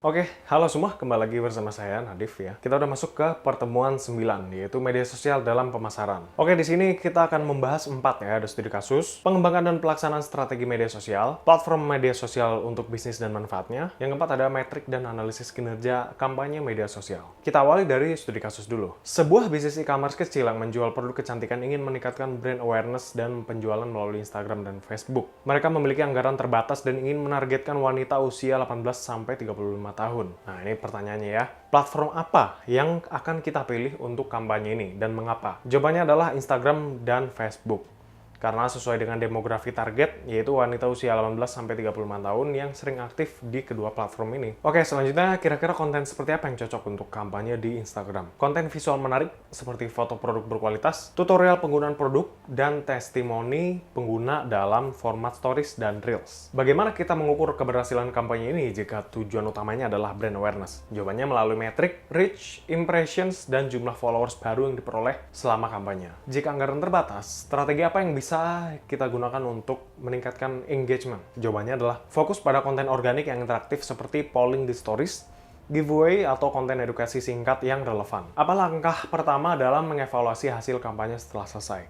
Oke, halo semua, kembali lagi bersama saya Nadif ya. Kita udah masuk ke pertemuan 9, yaitu media sosial dalam pemasaran. Oke, di sini kita akan membahas 4 ya, ada studi kasus, pengembangan dan pelaksanaan strategi media sosial, platform media sosial untuk bisnis dan manfaatnya. Yang keempat ada metrik dan analisis kinerja kampanye media sosial. Kita awali dari studi kasus dulu. Sebuah bisnis e-commerce kecil yang menjual produk kecantikan ingin meningkatkan brand awareness dan penjualan melalui Instagram dan Facebook. Mereka memiliki anggaran terbatas dan ingin menargetkan wanita usia 18 sampai 35 tahun. Nah, ini pertanyaannya ya. Platform apa yang akan kita pilih untuk kampanye ini dan mengapa? Jawabannya adalah Instagram dan Facebook. Karena sesuai dengan demografi target, yaitu wanita usia 18-35 tahun yang sering aktif di kedua platform ini. Oke, selanjutnya kira-kira konten seperti apa yang cocok untuk kampanye di Instagram? Konten visual menarik seperti foto produk berkualitas, tutorial penggunaan produk, dan testimoni pengguna dalam format stories dan reels. Bagaimana kita mengukur keberhasilan kampanye ini jika tujuan utamanya adalah brand awareness? Jawabannya melalui metrik, reach, impressions, dan jumlah followers baru yang diperoleh selama kampanye. Jika anggaran terbatas, strategi apa yang bisa kita gunakan untuk meningkatkan engagement? Jawabannya adalah fokus pada konten organik yang interaktif seperti polling di stories, giveaway, atau konten edukasi singkat yang relevan. Apa langkah pertama dalam mengevaluasi hasil kampanye setelah selesai?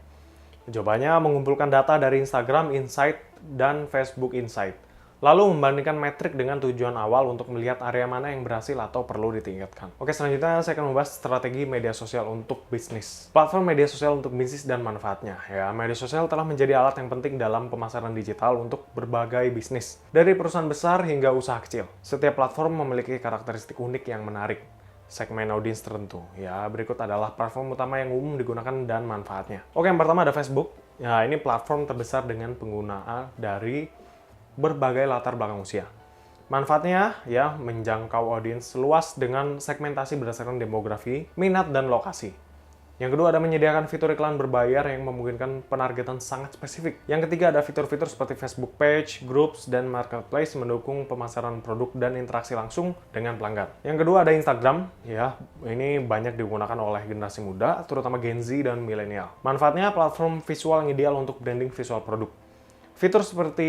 Jawabannya mengumpulkan data dari Instagram Insight dan Facebook Insight. Lalu membandingkan metrik dengan tujuan awal untuk melihat area mana yang berhasil atau perlu ditingkatkan. Oke, selanjutnya saya akan membahas strategi media sosial untuk bisnis. Platform media sosial untuk bisnis dan manfaatnya. Ya, media sosial telah menjadi alat yang penting dalam pemasaran digital untuk berbagai bisnis. Dari perusahaan besar hingga usaha kecil. Setiap platform memiliki karakteristik unik yang menarik. Segmen audiens tertentu. Ya, berikut adalah platform utama yang umum digunakan dan manfaatnya. Oke, yang pertama ada Facebook. Ya, ini platform terbesar dengan pengguna dari berbagai latar belakang usia. Manfaatnya ya menjangkau audiens luas dengan segmentasi berdasarkan demografi, minat, dan lokasi. Yang kedua ada menyediakan fitur iklan berbayar yang memungkinkan penargetan sangat spesifik. Yang ketiga ada fitur-fitur seperti Facebook Page, Groups, dan Marketplace mendukung pemasaran produk dan interaksi langsung dengan pelanggan. Yang kedua ada Instagram, ya ini banyak digunakan oleh generasi muda, terutama Gen Z dan milenial. Manfaatnya platform visual yang ideal untuk branding visual produk. Fitur seperti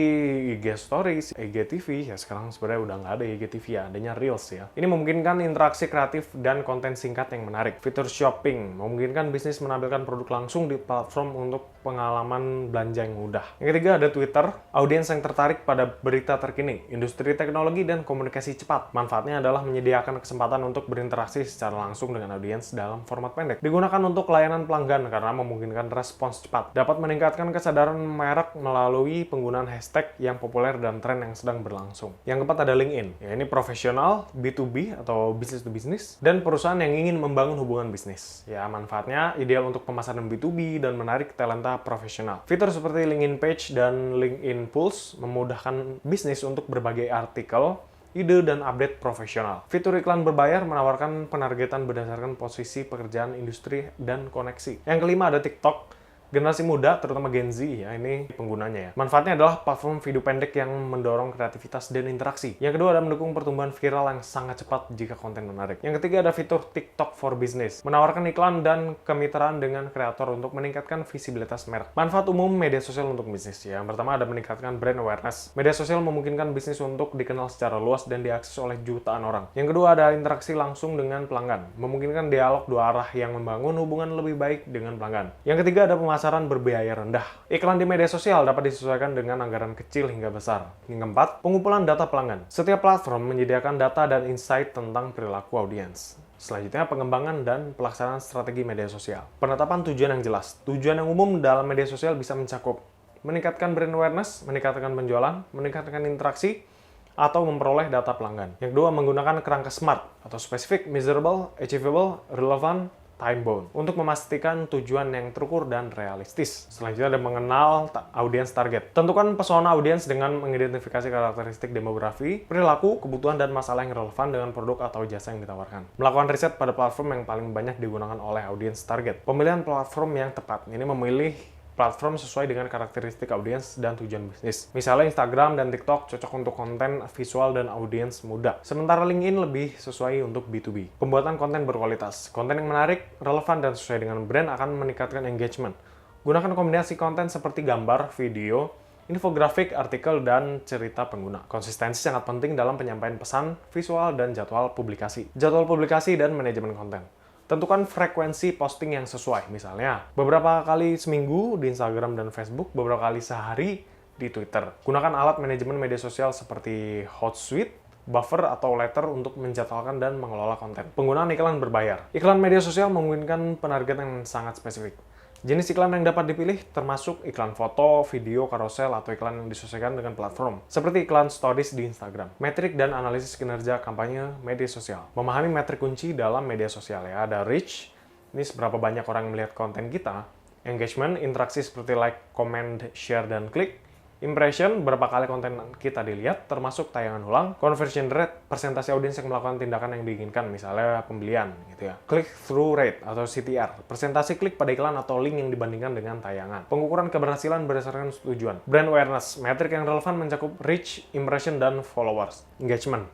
IG Stories, IGTV, ya sekarang sebenarnya udah nggak ada IGTV ya, adanya Reels ya. Ini memungkinkan interaksi kreatif dan konten singkat yang menarik. Fitur shopping, memungkinkan bisnis menampilkan produk langsung di platform untuk pengalaman belanja yang mudah. Yang ketiga ada Twitter, audiens yang tertarik pada berita terkini, industri teknologi dan komunikasi cepat. Manfaatnya adalah menyediakan kesempatan untuk berinteraksi secara langsung dengan audiens dalam format pendek. Digunakan untuk layanan pelanggan karena memungkinkan respons cepat. Dapat meningkatkan kesadaran merek melalui penggunaan hashtag yang populer dan tren yang sedang berlangsung. Yang keempat ada LinkedIn. Ya, ini profesional, B2B atau business to business, dan perusahaan yang ingin membangun hubungan bisnis. Ya, manfaatnya ideal untuk pemasaran B2B dan menarik talenta profesional. Fitur seperti LinkedIn Page dan LinkedIn Pulse memudahkan bisnis untuk berbagai artikel, ide, dan update profesional. Fitur iklan berbayar menawarkan penargetan berdasarkan posisi pekerjaan industri dan koneksi. Yang kelima ada TikTok. Generasi muda, terutama Gen Z ya, ini penggunanya ya. Manfaatnya adalah platform video pendek yang mendorong kreativitas dan interaksi. Yang kedua ada mendukung pertumbuhan viral yang sangat cepat jika konten menarik. Yang ketiga ada fitur TikTok for Business. Menawarkan iklan dan kemitraan dengan kreator untuk meningkatkan visibilitas merek. Manfaat umum media sosial untuk bisnis ya. Yang pertama ada meningkatkan brand awareness. Media sosial memungkinkan bisnis untuk dikenal secara luas dan diakses oleh jutaan orang. Yang kedua ada interaksi langsung dengan pelanggan. Memungkinkan dialog dua arah yang membangun hubungan lebih baik dengan pelanggan. Yang ketiga ada pemasaran berbiaya rendah. Iklan di media sosial dapat disesuaikan dengan anggaran kecil hingga besar. Yang keempat, pengumpulan data pelanggan. Setiap platform menyediakan data dan insight tentang perilaku audiens. Selanjutnya, pengembangan dan pelaksanaan strategi media sosial. Penetapan tujuan yang jelas. Tujuan yang umum dalam media sosial bisa mencakup meningkatkan brand awareness, meningkatkan penjualan, meningkatkan interaksi, atau memperoleh data pelanggan. Yang kedua, menggunakan kerangka SMART atau specific, measurable, achievable, relevant, time-bound untuk memastikan tujuan yang terukur dan realistis. Selanjutnya ada mengenal audiens target. Tentukan pesona audiens dengan mengidentifikasi karakteristik demografi, perilaku, kebutuhan, dan masalah yang relevan dengan produk atau jasa yang ditawarkan. Melakukan riset pada platform yang paling banyak digunakan oleh audiens target. Pemilihan platform yang tepat. Ini memilih platform sesuai dengan karakteristik audiens dan tujuan bisnis. Misalnya Instagram dan TikTok cocok untuk konten visual dan audiens muda. Sementara LinkedIn lebih sesuai untuk B2B. Pembuatan konten berkualitas. Konten yang menarik, relevan, dan sesuai dengan brand akan meningkatkan engagement. Gunakan kombinasi konten seperti gambar, video, infografik, artikel, dan cerita pengguna. Konsistensi sangat penting dalam penyampaian pesan, visual, dan jadwal publikasi. Jadwal publikasi dan manajemen konten. Tentukan frekuensi posting yang sesuai, misalnya beberapa kali seminggu di Instagram dan Facebook, beberapa kali sehari di Twitter. Gunakan alat manajemen media sosial seperti Hootsuite, Buffer, atau Letter untuk menjadwalkan dan mengelola konten. Penggunaan iklan berbayar. Iklan media sosial memungkinkan penargetan yang sangat spesifik. Jenis iklan yang dapat dipilih termasuk iklan foto, video, carousel, atau iklan yang disesuaikan dengan platform, seperti iklan stories di Instagram. Metrik dan analisis kinerja kampanye media sosial. Memahami metrik kunci dalam media sosial ya, ada reach, ini seberapa banyak orang melihat konten kita, engagement, interaksi seperti like, comment, share, dan klik, impression, berapa kali konten kita dilihat, termasuk tayangan ulang, conversion rate, persentase audiens yang melakukan tindakan yang diinginkan, misalnya pembelian, gitu ya. Click-through rate, atau CTR, persentase klik pada iklan atau link yang dibandingkan dengan tayangan. Pengukuran keberhasilan berdasarkan tujuan. Brand awareness, metrik yang relevan mencakup reach, impression, dan followers. Engagement,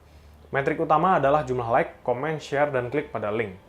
metrik utama adalah jumlah like, comment, share, dan klik pada link.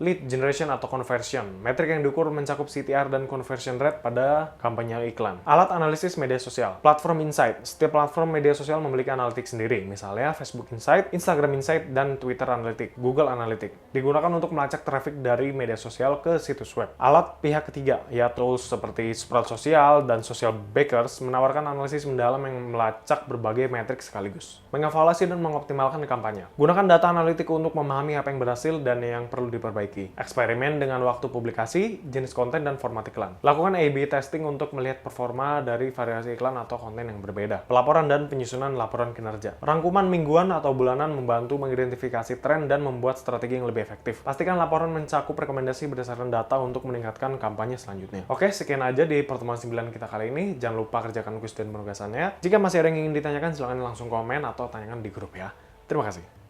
Lead generation atau conversion. Metrik yang diukur mencakup CTR dan conversion rate pada kampanye iklan. Alat analisis media sosial. Platform Insight. Setiap platform media sosial memiliki analitik sendiri. Misalnya Facebook Insight, Instagram Insight, dan Twitter Analytics, Google Analytics. Digunakan untuk melacak traffic dari media sosial ke situs web. Alat pihak ketiga, ya tools seperti Sprout Social dan Social Bakers menawarkan analisis mendalam yang melacak berbagai metrik sekaligus. Mengevaluasi dan mengoptimalkan kampanye. Gunakan data analitik untuk memahami apa yang berhasil dan yang perlu diperbaiki. Eksperimen dengan waktu publikasi, jenis konten, dan format iklan. Lakukan A/B testing untuk melihat performa dari variasi iklan atau konten yang berbeda. Pelaporan dan penyusunan laporan kinerja. Rangkuman mingguan atau bulanan membantu mengidentifikasi tren dan membuat strategi yang lebih efektif. Pastikan laporan mencakup rekomendasi berdasarkan data untuk meningkatkan kampanye selanjutnya. Oke, sekian aja di pertemuan 9 kita kali ini. Jangan lupa kerjakan kuis dan penugasannya. Jika masih ada yang ingin ditanyakan, silahkan langsung komen atau tanyakan di grup ya. Terima kasih.